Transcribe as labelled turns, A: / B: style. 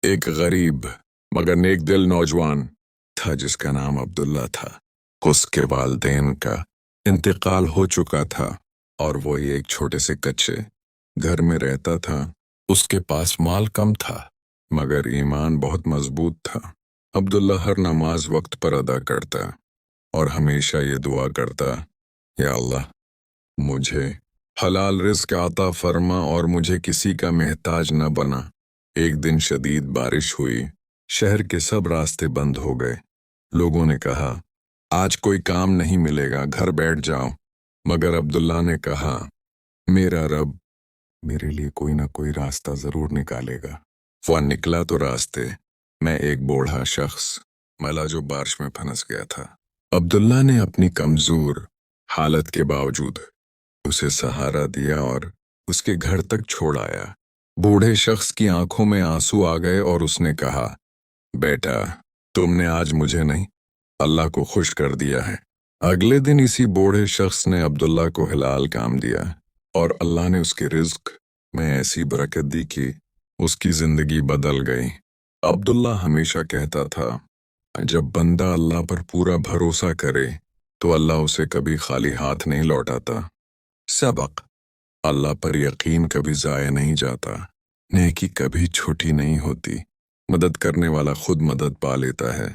A: ایک غریب مگر نیک دل نوجوان تھا جس کا نام عبداللہ تھا۔ اس کے والدین کا انتقال ہو چکا تھا اور وہ ایک چھوٹے سے کچے گھر میں رہتا تھا۔ اس کے پاس مال کم تھا مگر ایمان بہت مضبوط تھا۔ عبداللہ ہر نماز وقت پر ادا کرتا اور ہمیشہ یہ دعا کرتا، یا اللہ مجھے حلال رزق عطا فرما اور مجھے کسی کا محتاج نہ بنا۔ ایک دن شدید بارش ہوئی، شہر کے سب راستے بند ہو گئے۔ لوگوں نے کہا آج کوئی کام نہیں ملے گا، گھر بیٹھ جاؤ۔ مگر عبداللہ نے کہا میرا رب میرے لیے کوئی نہ کوئی راستہ ضرور نکالے گا۔ وہ نکلا تو راستے میں ایک بوڑھا شخص ملا جو بارش میں پھنس گیا تھا۔ عبداللہ نے اپنی کمزور حالت کے باوجود اسے سہارا دیا اور اس کے گھر تک چھوڑ آیا۔ بوڑھے شخص کی آنکھوں میں آنسو آ گئے اور اس نے کہا، بیٹا تم نے آج مجھے نہیں اللہ کو خوش کر دیا ہے۔ اگلے دن اسی بوڑھے شخص نے عبداللہ کو حلال کام دیا اور اللہ نے اس کے رزق میں ایسی برکت دی کہ اس کی زندگی بدل گئی۔ عبداللہ ہمیشہ کہتا تھا جب بندہ اللہ پر پورا بھروسہ کرے تو اللہ اسے کبھی خالی ہاتھ نہیں لوٹاتا۔ سبق: اللہ پر یقین کبھی ضائع نہیں جاتا، نیکی کبھی چھوٹی نہیں ہوتی، مدد کرنے والا خود مدد پا لیتا ہے۔